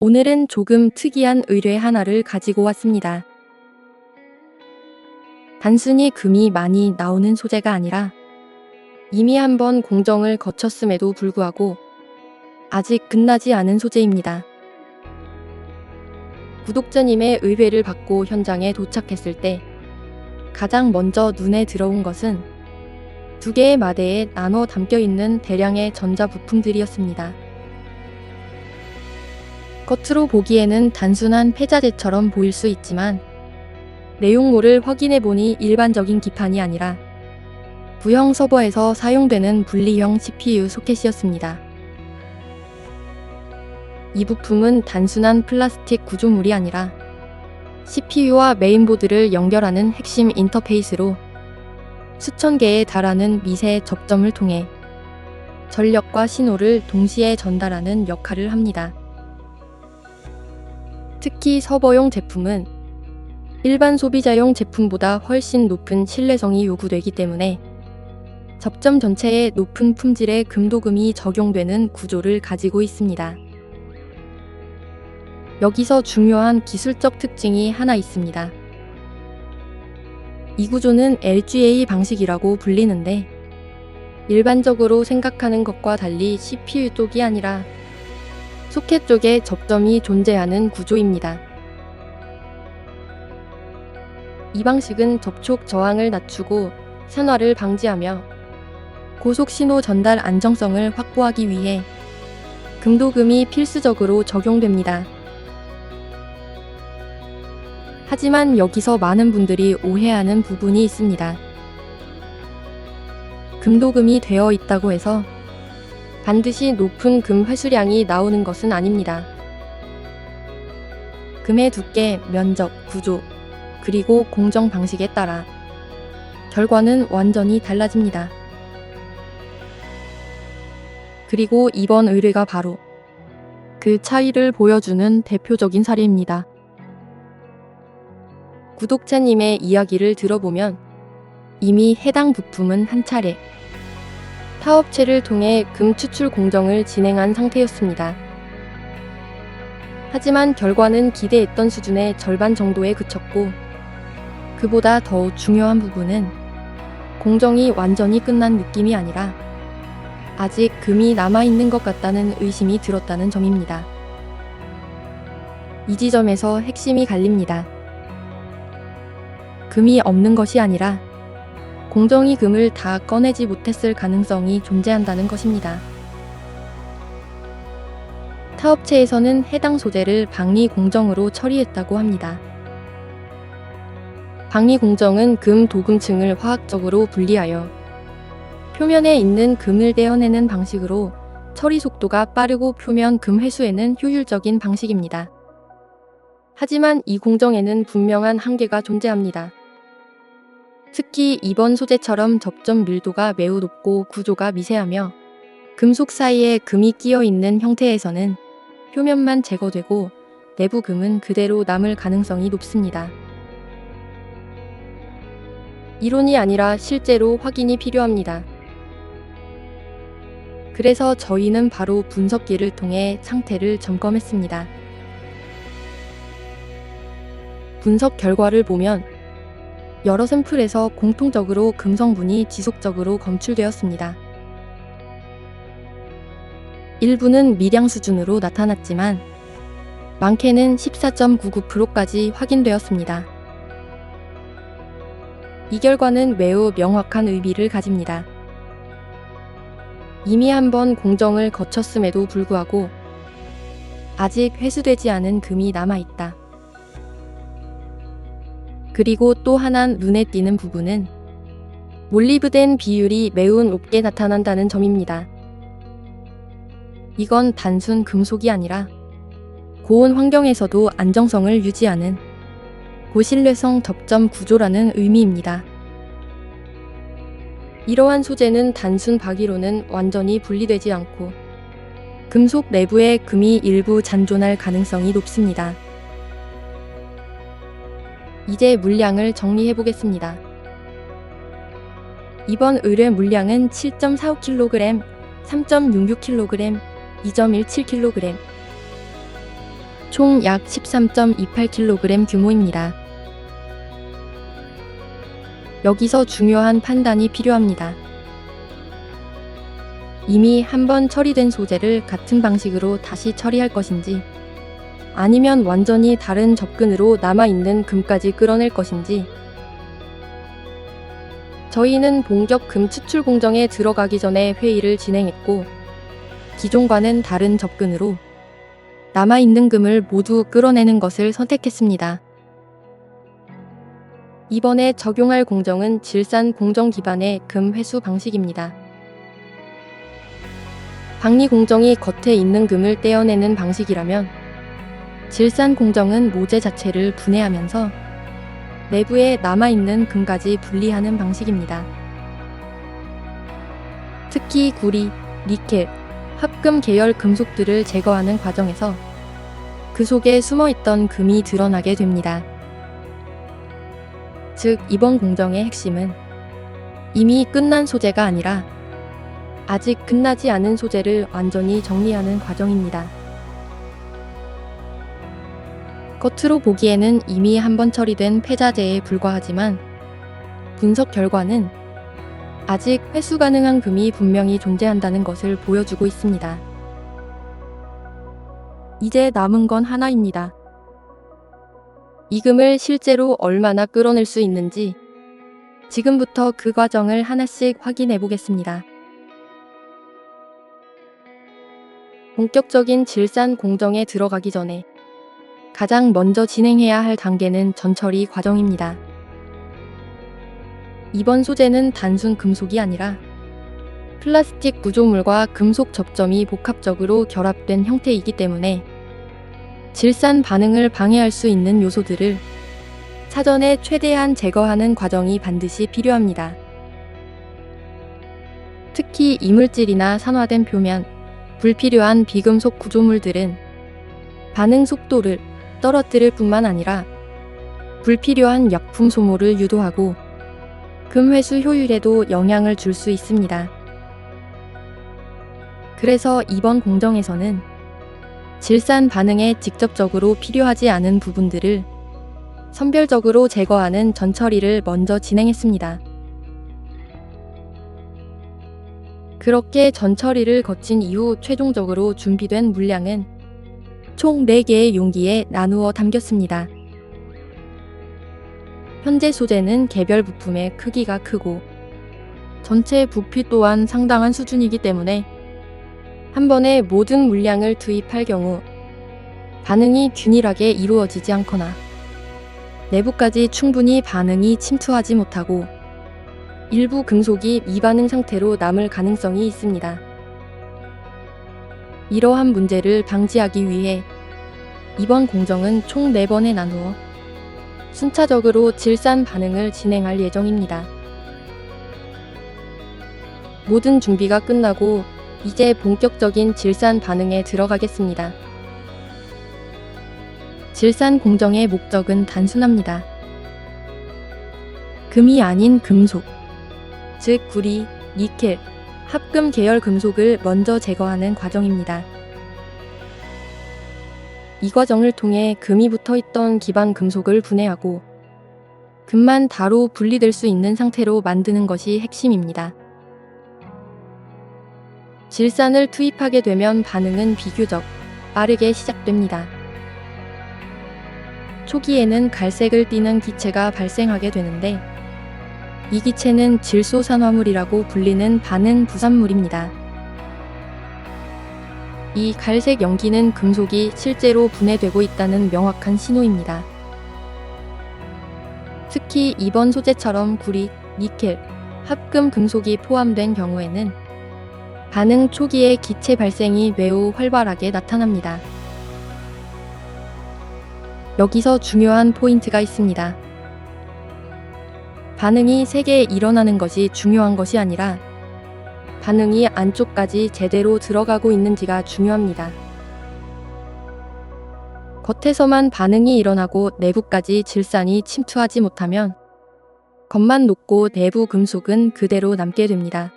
오늘은 조금 특이한 의뢰 하나를 가지고 왔습니다. 단순히 금이 많이 나오는 소재가 아니라 이미 한번 공정을 거쳤음에도 불구하고 아직 끝나지 않은 소재입니다. 구독자님의 의뢰를 받고 현장에 도착했을 때 가장 먼저 눈에 들어온 것은 두 개의 마대에 나눠 담겨 있는 대량의 전자부품들이었습니다. 겉으로 보기에는 단순한 폐자재처럼 보일 수 있지만 내용물을 확인해보니 일반적인 기판이 아니라 부형 서버에서 사용되는 분리형 CPU 소켓이었습니다. 이 부품은 단순한 플라스틱 구조물이 아니라 CPU와 메인보드를 연결하는 핵심 인터페이스로 수천 개에 달하는 미세 접점을 통해 전력과 신호를 동시에 전달하는 역할을 합니다. 특히 서버용 제품은 일반 소비자용 제품보다 훨씬 높은 신뢰성이 요구되기 때문에 접점 전체에 높은 품질의 금도금이 적용되는 구조를 가지고 있습니다. 여기서 중요한 기술적 특징이 하나 있습니다. 이 구조는 LGA 방식이라고 불리는데 일반적으로 생각하는 것과 달리 CPU 쪽이 아니라 소켓 쪽에 접점이 존재하는 구조입니다. 이 방식은 접촉 저항을 낮추고 산화를 방지하며 고속 신호 전달 안정성을 확보하기 위해 금도금이 필수적으로 적용됩니다. 하지만 여기서 많은 분들이 오해하는 부분이 있습니다. 금도금이 되어 있다고 해서 반드시 높은 금 회수량이 나오는 것은 아닙니다. 금의 두께, 면적, 구조, 그리고 공정 방식에 따라 결과는 완전히 달라집니다. 그리고 이번 의뢰가 바로 그 차이를 보여주는 대표적인 사례입니다. 구독자님의 이야기를 들어보면 이미 해당 부품은 한 차례 타업체를 통해 금 추출 공정을 진행한 상태였습니다. 하지만 결과는 기대했던 수준의 절반 정도에 그쳤고 그보다 더 중요한 부분은 공정이 완전히 끝난 느낌이 아니라 아직 금이 남아있는 것 같다는 의심이 들었다는 점입니다. 이 지점에서 핵심이 갈립니다. 금이 없는 것이 아니라 공정이 금을 다 꺼내지 못했을 가능성이 존재한다는 것입니다. 타업체에서는 해당 소재를 방리 공정으로 처리했다고 합니다. 방리 공정은 금 도금층을 화학적으로 분리하여 표면에 있는 금을 떼어내는 방식으로 처리 속도가 빠르고 표면 금 회수에는 효율적인 방식입니다. 하지만 이 공정에는 분명한 한계가 존재합니다. 특히 이번 소재처럼 접점 밀도가 매우 높고 구조가 미세하며 금속 사이에 금이 끼어 있는 형태에서는 표면만 제거되고 내부 금은 그대로 남을 가능성이 높습니다. 이론이 아니라 실제로 확인이 필요합니다. 그래서 저희는 바로 분석기를 통해 상태를 점검했습니다. 분석 결과를 보면 여러 샘플에서 공통적으로 금 성분이 지속적으로 검출되었습니다. 일부는 미량 수준으로 나타났지만 많게는 14.99%까지 확인되었습니다. 이 결과는 매우 명확한 의미를 가집니다. 이미 한번 공정을 거쳤음에도 불구하고 아직 회수되지 않은 금이 남아있다. 그리고 또 하나 눈에 띄는 부분은 몰리브덴 비율이 매우 높게 나타난다는 점입니다. 이건 단순 금속이 아니라 고온 환경에서도 안정성을 유지하는 고신뢰성 접점 구조라는 의미입니다. 이러한 소재는 단순 박이로는 완전히 분리되지 않고 금속 내부에 금이 일부 잔존할 가능성이 높습니다. 이제 물량을 정리해 보겠습니다. 이번 의뢰 물량은 7.45kg, 3.66kg, 2.17kg, 총 약 13.28kg 규모입니다. 여기서 중요한 판단이 필요합니다. 이미 한번 처리된 소재를 같은 방식으로 다시 처리할 것인지, 아니면 완전히 다른 접근으로 남아있는 금까지 끌어낼 것인지. 저희는 본격 금 추출 공정에 들어가기 전에 회의를 진행했고, 기존과는 다른 접근으로 남아있는 금을 모두 끌어내는 것을 선택했습니다. 이번에 적용할 공정은 질산 공정 기반의 금 회수 방식입니다. 박리 공정이 겉에 있는 금을 떼어내는 방식이라면, 질산 공정은 모재 자체를 분해하면서 내부에 남아있는 금까지 분리하는 방식입니다. 특히 구리, 니켈, 합금 계열 금속들을 제거하는 과정에서 그 속에 숨어있던 금이 드러나게 됩니다. 즉, 이번 공정의 핵심은 이미 끝난 소재가 아니라 아직 끝나지 않은 소재를 완전히 정리하는 과정입니다. 겉으로 보기에는 이미 한번 처리된 폐자재에 불과하지만 분석 결과는 아직 회수 가능한 금이 분명히 존재한다는 것을 보여주고 있습니다. 이제 남은 건 하나입니다. 이 금을 실제로 얼마나 끌어낼 수 있는지 지금부터 그 과정을 하나씩 확인해 보겠습니다. 본격적인 질산 공정에 들어가기 전에 가장 먼저 진행해야 할 단계는 전처리 과정입니다. 이번 소재는 단순 금속이 아니라 플라스틱 구조물과 금속 접점이 복합적으로 결합된 형태이기 때문에 질산 반응을 방해할 수 있는 요소들을 사전에 최대한 제거하는 과정이 반드시 필요합니다. 특히 이물질이나 산화된 표면, 불필요한 비금속 구조물들은 반응 속도를 떨어뜨릴 뿐만 아니라 불필요한 약품 소모를 유도하고 금 회수 효율에도 영향을 줄 수 있습니다. 그래서 이번 공정에서는 질산 반응에 직접적으로 필요하지 않은 부분들을 선별적으로 제거하는 전처리를 먼저 진행했습니다. 그렇게 전처리를 거친 이후 최종적으로 준비된 물량은 총 4개의 용기에 나누어 담겼습니다. 현재 소재는 개별 부품의 크기가 크고 전체 부피 또한 상당한 수준이기 때문에 한 번에 모든 물량을 투입할 경우 반응이 균일하게 이루어지지 않거나 내부까지 충분히 반응이 침투하지 못하고 일부 금속이 미반응 상태로 남을 가능성이 있습니다. 이러한 문제를 방지하기 위해 이번 공정은 총 4번에 나누어 순차적으로 질산 반응을 진행할 예정입니다. 모든 준비가 끝나고 이제 본격적인 질산 반응에 들어가겠습니다. 질산 공정의 목적은 단순합니다. 금이 아닌 금속, 즉 구리, 니켈, 합금 계열 금속을 먼저 제거하는 과정입니다. 이 과정을 통해 금이 붙어있던 기반 금속을 분해하고 금만 다로 분리될 수 있는 상태로 만드는 것이 핵심입니다. 질산을 투입하게 되면 반응은 비교적 빠르게 시작됩니다. 초기에는 갈색을 띠는 기체가 발생하게 되는데 이 기체는 질소산화물이라고 불리는 반응 부산물입니다. 이 갈색 연기는 금속이 실제로 분해되고 있다는 명확한 신호입니다. 특히 이번 소재처럼 구리, 니켈, 합금 금속이 포함된 경우에는 반응 초기의 기체 발생이 매우 활발하게 나타납니다. 여기서 중요한 포인트가 있습니다. 반응이 세게 일어나는 것이 중요한 것이 아니라 반응이 안쪽까지 제대로 들어가고 있는지가 중요합니다. 겉에서만 반응이 일어나고 내부까지 질산이 침투하지 못하면 겉만 녹고 내부 금속은 그대로 남게 됩니다.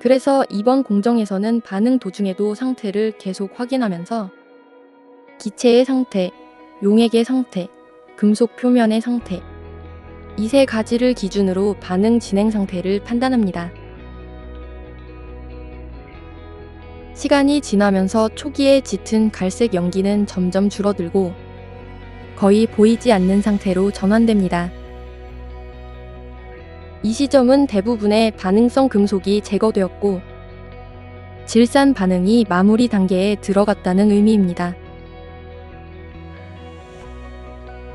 그래서 이번 공정에서는 반응 도중에도 상태를 계속 확인하면서 기체의 상태, 용액의 상태, 금속 표면의 상태, 이 세 가지를 기준으로 반응 진행 상태를 판단합니다. 시간이 지나면서 초기에 짙은 갈색 연기는 점점 줄어들고 거의 보이지 않는 상태로 전환됩니다. 이 시점은 대부분의 반응성 금속이 제거되었고 질산 반응이 마무리 단계에 들어갔다는 의미입니다.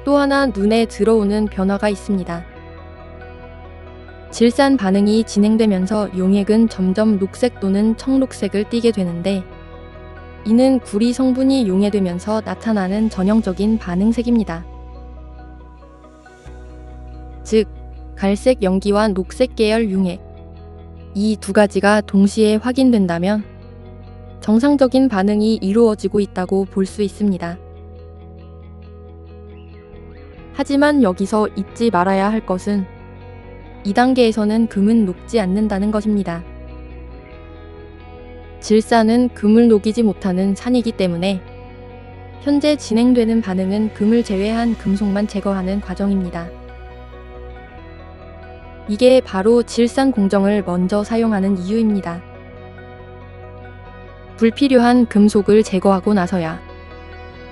또 하나 눈에 들어오는 변화가 있습니다. 질산 반응이 진행되면서 용액은 점점 녹색 또는 청록색을 띠게 되는데 이는 구리 성분이 용해되면서 나타나는 전형적인 반응색입니다. 즉, 갈색 연기와 녹색 계열 용액, 이 두 가지가 동시에 확인된다면 정상적인 반응이 이루어지고 있다고 볼 수 있습니다. 하지만 여기서 잊지 말아야 할 것은 2단계에서는 금은 녹지 않는다는 것입니다. 질산은 금을 녹이지 못하는 산이기 때문에 현재 진행되는 반응은 금을 제외한 금속만 제거하는 과정입니다. 이게 바로 질산 공정을 먼저 사용하는 이유입니다. 불필요한 금속을 제거하고 나서야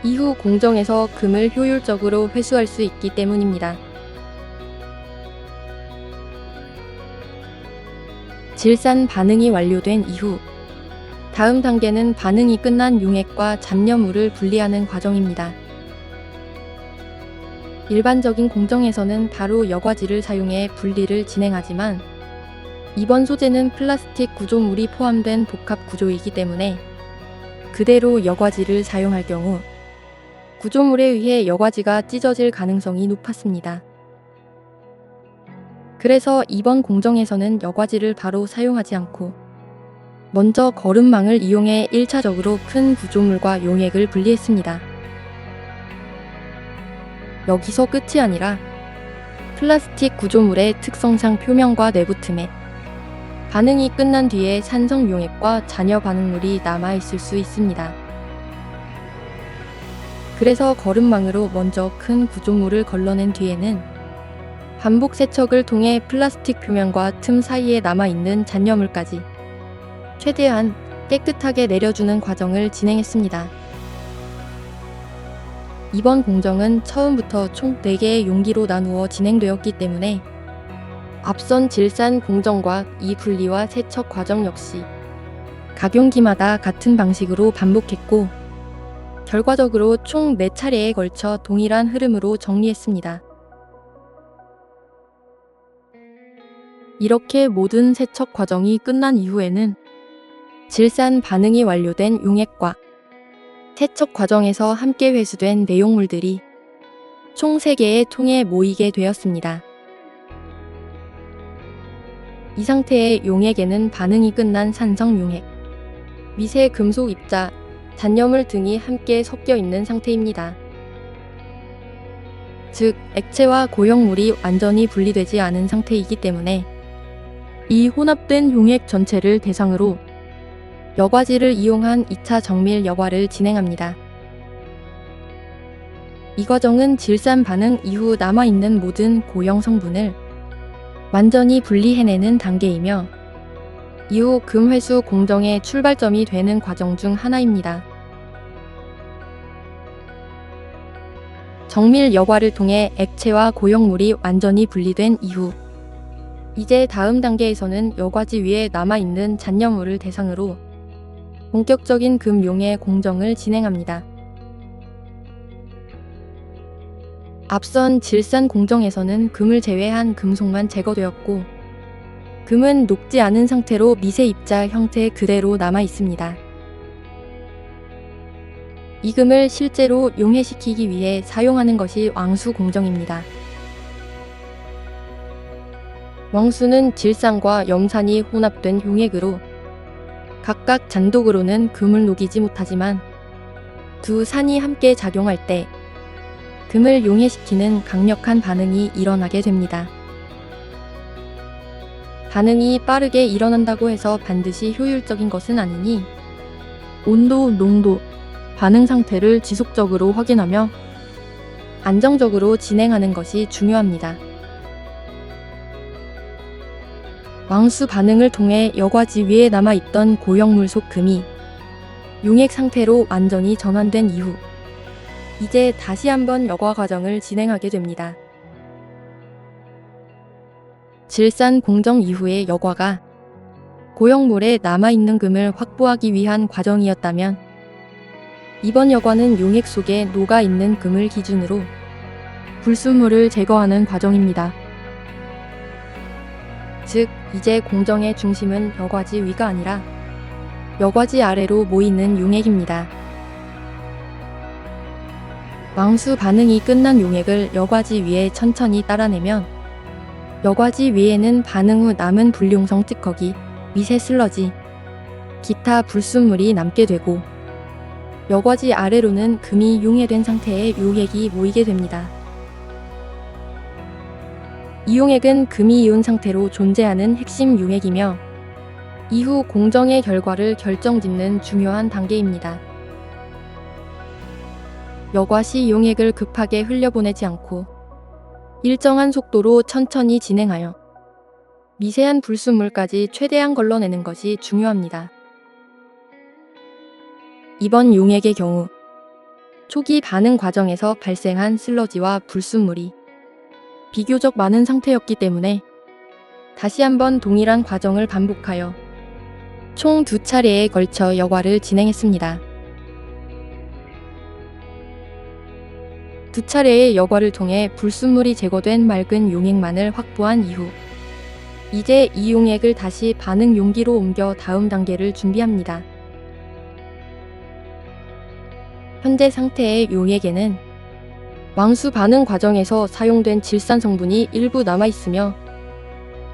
이후 공정에서 금을 효율적으로 회수할 수 있기 때문입니다. 질산 반응이 완료된 이후 다음 단계는 반응이 끝난 용액과 잔여물을 분리하는 과정입니다. 일반적인 공정에서는 바로 여과지를 사용해 분리를 진행하지만 이번 소재는 플라스틱 구조물이 포함된 복합 구조이기 때문에 그대로 여과지를 사용할 경우 구조물에 의해 여과지가 찢어질 가능성이 높았습니다. 그래서 이번 공정에서는 여과지를 바로 사용하지 않고 먼저 거름망을 이용해 1차적으로 큰 구조물과 용액을 분리했습니다. 여기서 끝이 아니라 플라스틱 구조물의 특성상 표면과 내부 틈에 반응이 끝난 뒤에 산성 용액과 잔여 반응물이 남아있을 수 있습니다. 그래서 거름망으로 먼저 큰 구조물을 걸러낸 뒤에는 반복 세척을 통해 플라스틱 표면과 틈 사이에 남아있는 잔여물까지 최대한 깨끗하게 내려주는 과정을 진행했습니다. 이번 공정은 처음부터 총 4개의 용기로 나누어 진행되었기 때문에 앞선 질산 공정과 이 분리와 세척 과정 역시 각 용기마다 같은 방식으로 반복했고 결과적으로 총 4차례에 걸쳐 동일한 흐름으로 정리했습니다. 이렇게 모든 세척 과정이 끝난 이후에는 질산 반응이 완료된 용액과 세척 과정에서 함께 회수된 내용물들이 총 3개의 통에 모이게 되었습니다. 이 상태의 용액에는 반응이 끝난 산성 용액, 미세 금속 입자, 잔여물 등이 함께 섞여 있는 상태입니다. 즉, 액체와 고형물이 완전히 분리되지 않은 상태이기 때문에 이 혼합된 용액 전체를 대상으로 여과지를 이용한 2차 정밀 여과를 진행합니다. 이 과정은 질산 반응 이후 남아있는 모든 고형 성분을 완전히 분리해내는 단계이며 이후 금 회수 공정의 출발점이 되는 과정 중 하나입니다. 정밀 여과를 통해 액체와 고형물이 완전히 분리된 이후 이제 다음 단계에서는 여과지 위에 남아있는 잔여물을 대상으로 본격적인 금 용해 공정을 진행합니다. 앞선 질산 공정에서는 금을 제외한 금속만 제거되었고 금은 녹지 않은 상태로 미세 입자 형태 그대로 남아 있습니다. 이 금을 실제로 용해시키기 위해 사용하는 것이 왕수 공정입니다. 왕수는 질산과 염산이 혼합된 용액으로 각각 단독으로는 금을 녹이지 못하지만 두 산이 함께 작용할 때 금을 용해시키는 강력한 반응이 일어나게 됩니다. 반응이 빠르게 일어난다고 해서 반드시 효율적인 것은 아니니 온도, 농도, 반응 상태를 지속적으로 확인하며 안정적으로 진행하는 것이 중요합니다. 왕수 반응을 통해 여과지 위에 남아있던 고형물 속 금이 용액 상태로 완전히 전환된 이후 이제 다시 한번 여과 과정을 진행하게 됩니다. 질산 공정 이후의 여과가 고형물에 남아있는 금을 확보하기 위한 과정이었다면 이번 여과는 용액 속에 녹아있는 금을 기준으로 불순물을 제거하는 과정입니다. 즉, 이제 공정의 중심은 여과지 위가 아니라 여과지 아래로 모이는 용액입니다. 왕수 반응이 끝난 용액을 여과지 위에 천천히 따라내면 여과지 위에는 반응 후 남은 불용성 찌꺼기, 미세 슬러지, 기타 불순물이 남게 되고 여과지 아래로는 금이 용해된 상태의 용액이 모이게 됩니다. 이 용액은 금이 이온 상태로 존재하는 핵심 용액이며 이후 공정의 결과를 결정짓는 중요한 단계입니다. 여과 시 용액을 급하게 흘려보내지 않고 일정한 속도로 천천히 진행하여 미세한 불순물까지 최대한 걸러내는 것이 중요합니다. 이번 용액의 경우 초기 반응 과정에서 발생한 슬러지와 불순물이 비교적 많은 상태였기 때문에 다시 한번 동일한 과정을 반복하여 총 2차례에 걸쳐 여과를 진행했습니다. 2차례의 여과를 통해 불순물이 제거된 맑은 용액만을 확보한 이후 이제 이 용액을 다시 반응 용기로 옮겨 다음 단계를 준비합니다. 현재 상태의 용액에는 왕수 반응 과정에서 사용된 질산 성분이 일부 남아있으며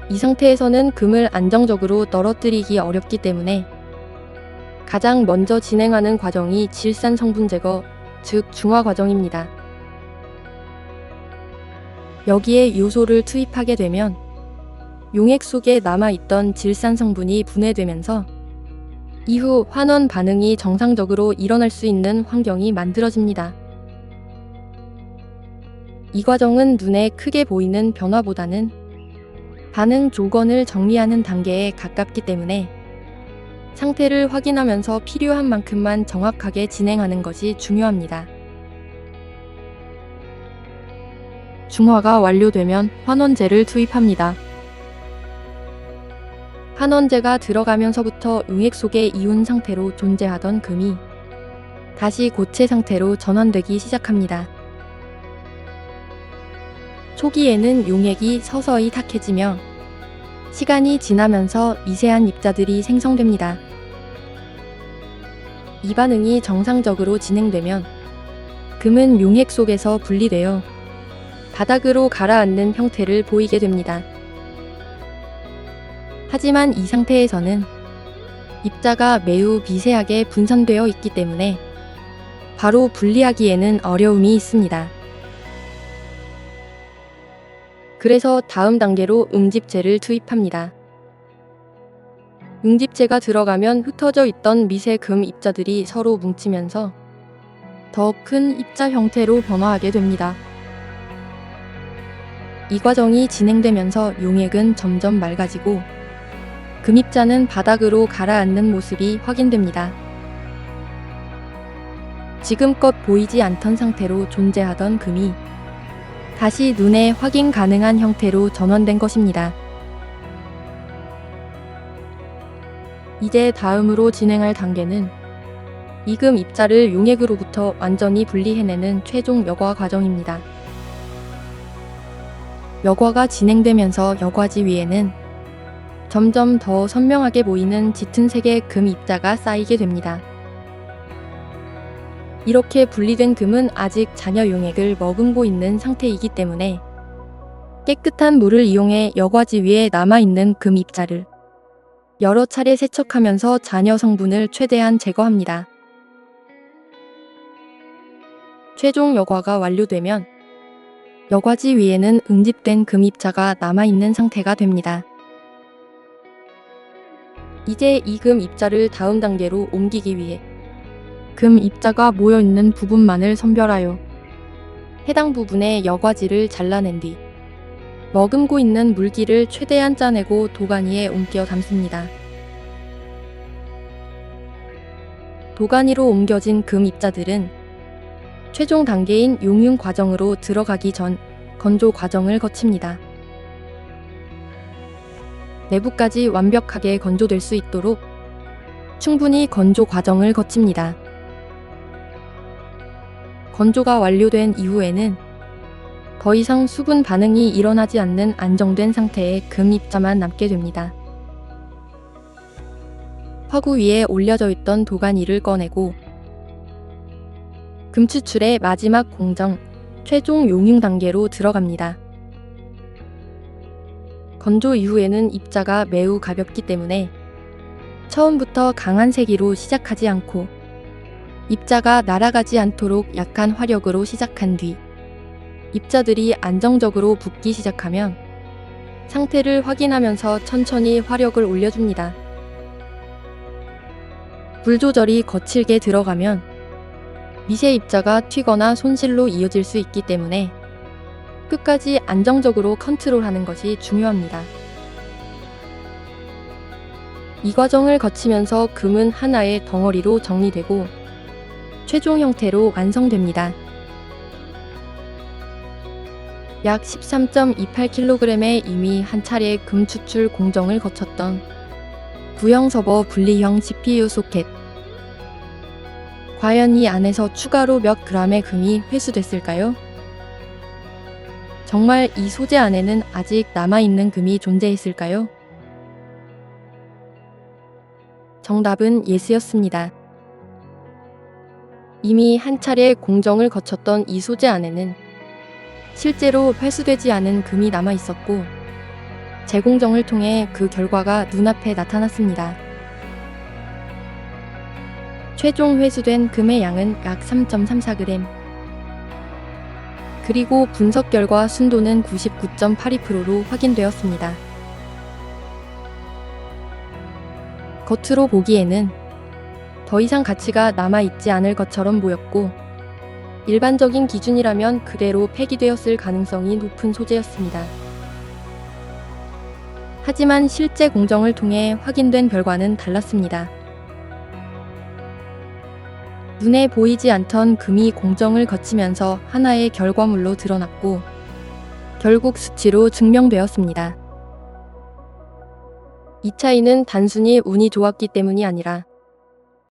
이 상태에서는 금을 안정적으로 떨어뜨리기 어렵기 때문에 가장 먼저 진행하는 과정이 질산 성분 제거, 즉 중화 과정입니다. 여기에 요소를 투입하게 되면 용액 속에 남아있던 질산 성분이 분해되면서 이후 환원 반응이 정상적으로 일어날 수 있는 환경이 만들어집니다. 이 과정은 눈에 크게 보이는 변화보다는 반응 조건을 정리하는 단계에 가깝기 때문에 상태를 확인하면서 필요한 만큼만 정확하게 진행하는 것이 중요합니다. 중화가 완료되면 환원제를 투입합니다. 환원제가 들어가면서부터 용액 속에 이온 상태로 존재하던 금이 다시 고체 상태로 전환되기 시작합니다. 초기에는 용액이 서서히 탁해지며 시간이 지나면서 미세한 입자들이 생성됩니다. 이 반응이 정상적으로 진행되면 금은 용액 속에서 분리되어 바닥으로 가라앉는 형태를 보이게 됩니다. 하지만 이 상태에서는 입자가 매우 미세하게 분산되어 있기 때문에 바로 분리하기에는 어려움이 있습니다. 그래서 다음 단계로 응집제를 투입합니다. 응집제가 들어가면 흩어져 있던 미세 금 입자들이 서로 뭉치면서 더 큰 입자 형태로 변화하게 됩니다. 이 과정이 진행되면서 용액은 점점 맑아지고 금입자는 바닥으로 가라앉는 모습이 확인됩니다. 지금껏 보이지 않던 상태로 존재하던 금이 다시 눈에 확인 가능한 형태로 전환된 것입니다. 이제 다음으로 진행할 단계는 이 금 입자를 용액으로부터 완전히 분리해내는 최종 여과 과정입니다. 여과가 진행되면서 여과지 위에는 점점 더 선명하게 보이는 짙은 색의 금 입자가 쌓이게 됩니다. 이렇게 분리된 금은 아직 잔여 용액을 머금고 있는 상태이기 때문에 깨끗한 물을 이용해 여과지 위에 남아있는 금 입자를 여러 차례 세척하면서 잔여 성분을 최대한 제거합니다. 최종 여과가 완료되면 여과지 위에는 응집된 금 입자가 남아있는 상태가 됩니다. 이제 이 금 입자를 다음 단계로 옮기기 위해 금 입자가 모여있는 부분만을 선별하여 해당 부분의 여과지를 잘라낸 뒤 머금고 있는 물기를 최대한 짜내고 도가니에 옮겨 담습니다. 도가니로 옮겨진 금 입자들은 최종 단계인 용융 과정으로 들어가기 전 건조 과정을 거칩니다. 내부까지 완벽하게 건조될 수 있도록 충분히 건조 과정을 거칩니다. 건조가 완료된 이후에는 더 이상 수분 반응이 일어나지 않는 안정된 상태의 금 입자만 남게 됩니다. 화구 위에 올려져 있던 도가니를 꺼내고 금 추출의 마지막 공정, 최종 용융 단계로 들어갑니다. 건조 이후에는 입자가 매우 가볍기 때문에 처음부터 강한 세기로 시작하지 않고 입자가 날아가지 않도록 약한 화력으로 시작한 뒤 입자들이 안정적으로 붙기 시작하면 상태를 확인하면서 천천히 화력을 올려줍니다. 불 조절이 거칠게 들어가면 미세 입자가 튀거나 손실로 이어질 수 있기 때문에 끝까지 안정적으로 컨트롤하는 것이 중요합니다. 이 과정을 거치면서 금은 하나의 덩어리로 정리되고 최종 형태로 완성됩니다. 약 13.28kg에 이미 한 차례 금 추출 공정을 거쳤던 구형 서버 분리형 CPU 소켓. 과연 이 안에서 추가로 몇 g의 금이 회수됐을까요? 정말 이 소재 안에는 아직 남아있는 금이 존재했을까요? 정답은 예스였습니다. 이미 한 차례 공정을 거쳤던 이 소재 안에는 실제로 회수되지 않은 금이 남아 있었고 재공정을 통해 그 결과가 눈앞에 나타났습니다. 최종 회수된 금의 양은 약 3.34g. 그리고 분석 결과 순도는 99.82%로 확인되었습니다. 겉으로 보기에는 더 이상 가치가 남아있지 않을 것처럼 보였고 일반적인 기준이라면 그대로 폐기되었을 가능성이 높은 소재였습니다. 하지만 실제 공정을 통해 확인된 결과는 달랐습니다. 눈에 보이지 않던 금이 공정을 거치면서 하나의 결과물로 드러났고 결국 수치로 증명되었습니다. 이 차이는 단순히 운이 좋았기 때문이 아니라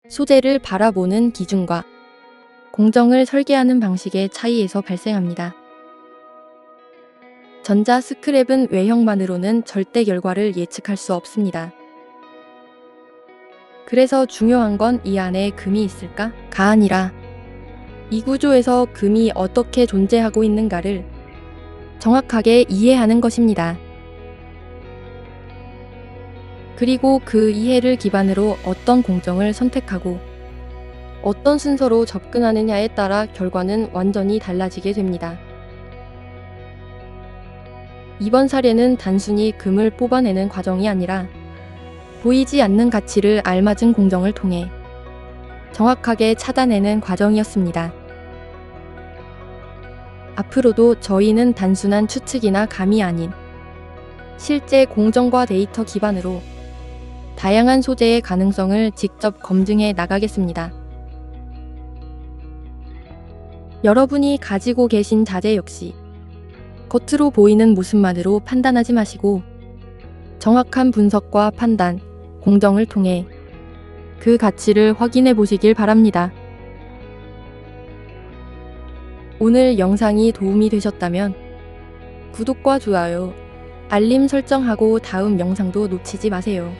소재를 바라보는 기준과 공정을 설계하는 방식의 차이에서 발생합니다. 전자 스크랩은 외형만으로는 절대 결과를 예측할 수 없습니다. 그래서 중요한 건 이 안에 금이 있을까?가 아니라 이 구조에서 금이 어떻게 존재하고 있는가를 정확하게 이해하는 것입니다. 그리고 그 이해를 기반으로 어떤 공정을 선택하고 어떤 순서로 접근하느냐에 따라 결과는 완전히 달라지게 됩니다. 이번 사례는 단순히 금을 뽑아내는 과정이 아니라 보이지 않는 가치를 알맞은 공정을 통해 정확하게 찾아내는 과정이었습니다. 앞으로도 저희는 단순한 추측이나 감이 아닌 실제 공정과 데이터 기반으로 다양한 소재의 가능성을 직접 검증해 나가겠습니다. 여러분이 가지고 계신 자재 역시 겉으로 보이는 모습만으로 판단하지 마시고 정확한 분석과 판단, 공정을 통해 그 가치를 확인해 보시길 바랍니다. 오늘 영상이 도움이 되셨다면 구독과 좋아요, 알림 설정하고 다음 영상도 놓치지 마세요.